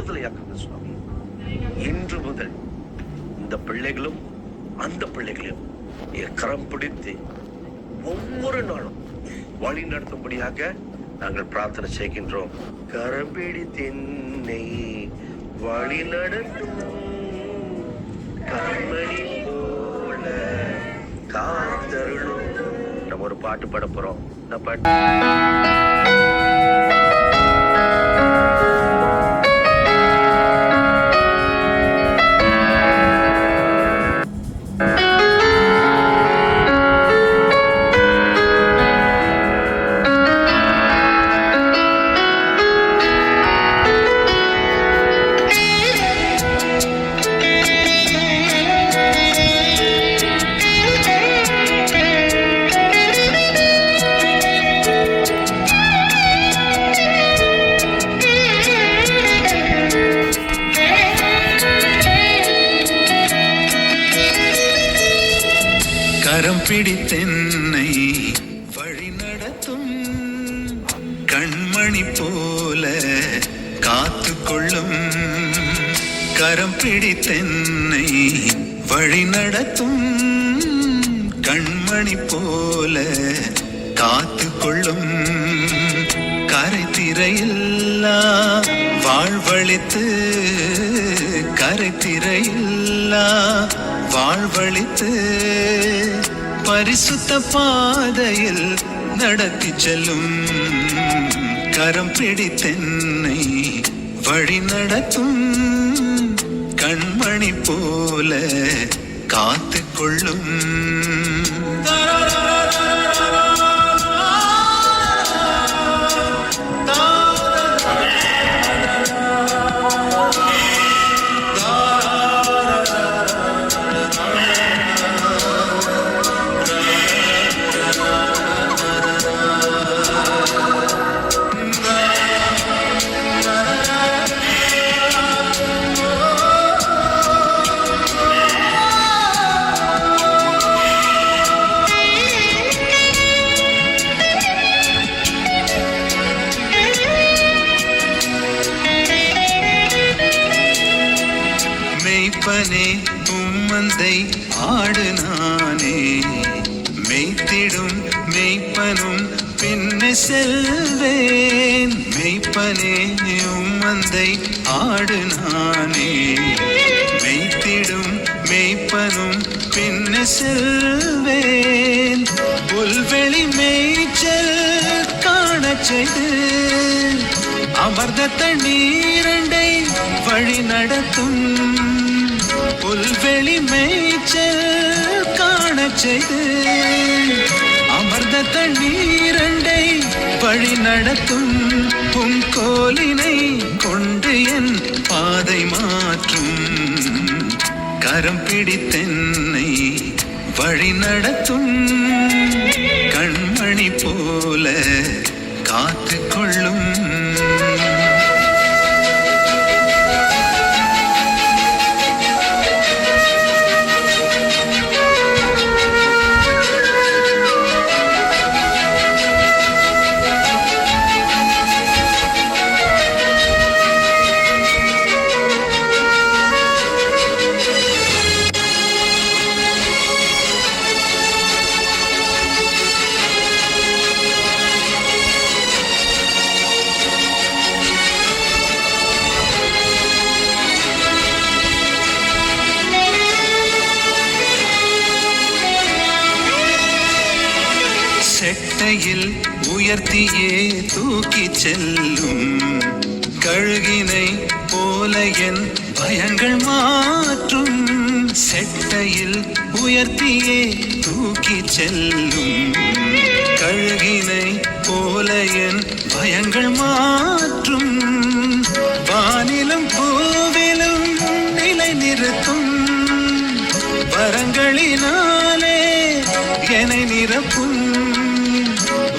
விடுதலையாக்குங்க சுவாமி. இன்று முதல் இந்த பிள்ளைகளும் அந்த பிள்ளைகளையும் கரம் பிடித்து ஒவ்வொரு நாளும் வழி நடத்தும்படியாக நாங்கள் பிரார்த்தனை செய்கின்றோம். கரம் பிடித்தென்னை வழி நடத்தும் கண்மணி போல காத்தருளும். நம்ம ஒரு பாட்டு பாட போறோம். இந்த பாட்டு கரம் பிடித்தென்னை வழி நடத்தும் கண்மணி போல காத்து கொள்ளும். கரம் பிடித்தென்னை வழி நடத்தும் கண்மணி போல காத்து கொள்ளும். கரை திரையில்லா வாழ்வழித்து கரை திரையில்லா வாழ்வழித்து பரிசுத்த பாதையில் நடத்தி செல்லும். கரம் பிடித்தென்னை வழி நடத்தும் கண்மணி போல காத்து கொள்ளும். மெய்ப்பனே உம்மந்தை ஆடு நானே, மெய்த்திடும் மெய்ப்பனும் பின்னே செல்வேன். மெய்ப்பனே உம்மந்தை ஆடு நானே, மெய்த்திடும் மெய்ப்பனும் பின்னே செல்வேன். புல்வெளி மேய்ச்சல் காணச் செய்து அமர்ந்த தண்ணீரண்டை வழி நடத்தும். புல்வெளி மேய்ச்சல் காணச் செய்து அமர்ந்த தண்ணீரண்டை வழி நடத்தும். பூங்கோலினை கொண்டு என் பாதை மாற்றும். கரம் பிடித்தென்னை வழி நடத்தும் கண்மணி போல காத்து கொள்ளும். செட்டையில் உயர்த்தியே தூக்கி செல்லும். கழுகினை போல என் பயங்கள் மாற்றும். செட்டையில் உயர்த்தியே தூக்கி செல்லும். கழுகினை போல என் பயங்கள் மாற்றும். வானிலும் பூவிலும் நிலை நிறுத்தும். வரங்களினாலே என்னை நிரப்பும்.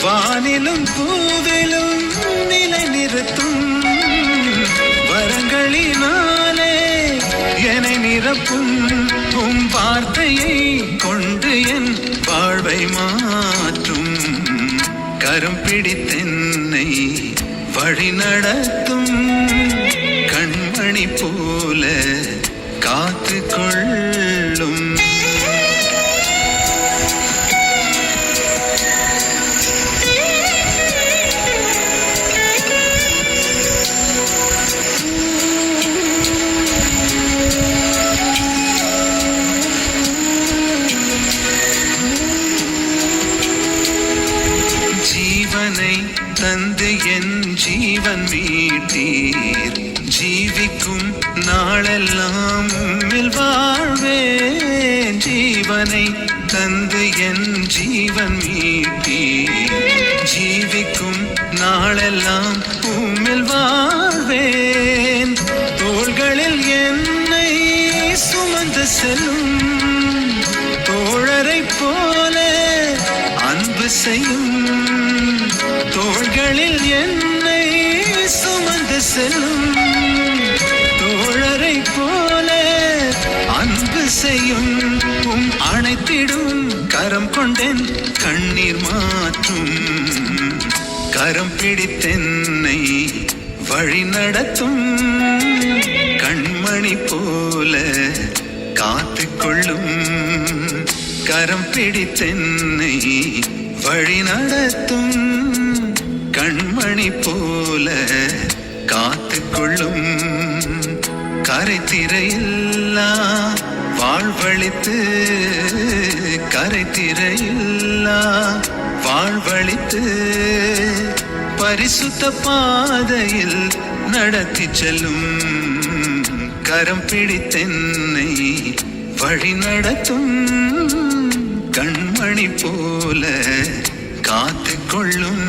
வானிலும் பூவிலும் நிலை நிறுத்தும். வரங்களினாலே என்னை நிரப்பும். உம் வார்த்தையை கொண்டு என் வாழ்வை மாற்றும். கரம் பிடித்தென்னை வழி நடத்தும் கண்மணி கண்மணி போல காத்து கொள்ளும். ஜீவனை தந்து என் ஜீவன் மீட்டீர், ஜீவிக்கும் நாளெல்லாம் உம்மில் வாழ்வேன். ஜீவனை தந்து என் ஜீவன் மீட்டீர், ஜீவிக்கும் நாளெல்லாம் உம்மில் வாழ்வேன். தோள்களில் என்னை சுமந்து செல்லும் தோழரை போல அன்பு செய்யும். தோள்களில் என்னை சுமந்து செல்லும் தோழரை போல அன்பு செய்யும். அணைத்திடும் கரம் கொண்டேன் கண்ணீர் மாற்றும். கரம் பிடித்தென்னை வழி நடத்தும். கண்மணி போல காத்து கொள்ளும். கரம் பிடித்தென்னை வழி நடத்தும். கண்மணி போல காத்து கொள்ளும். கரைத்திரையில்லா வாழ்வழித்து, கரைத்திரையில்லா வாழ்வழித்து பரிசுத்த பாதையில் நடத்தி செல்லும். கரம் பிடித்தென்னை வழி நடத்தும். கண்மணி போல காத்து கொள்ளும்.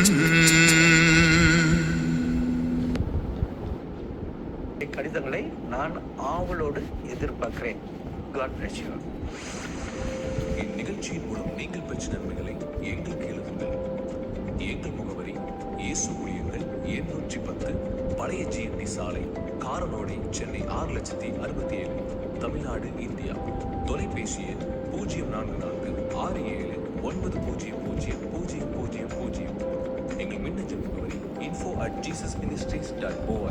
கடிதங்களை நான் ஆவலோடு எதிர்பார்க்கிறேன். God bless you. இந்நிகழ்ச்சியின் மூலம் நீங்கள் பெற்ற நன்மைகளை எங்களுக்கு எழுதுங்கள். எங்கள் முகவரி: இயேசு ஊழியங்கள் 810 பழைய GND சாலை, காரனோடை, சென்னை 6,67,000, தமிழ்நாடு, இந்தியா. தொலைபேசி எண் 0446790000. எங்கள் மின்னஞ்சல் முகவரி info@jesusministries.org.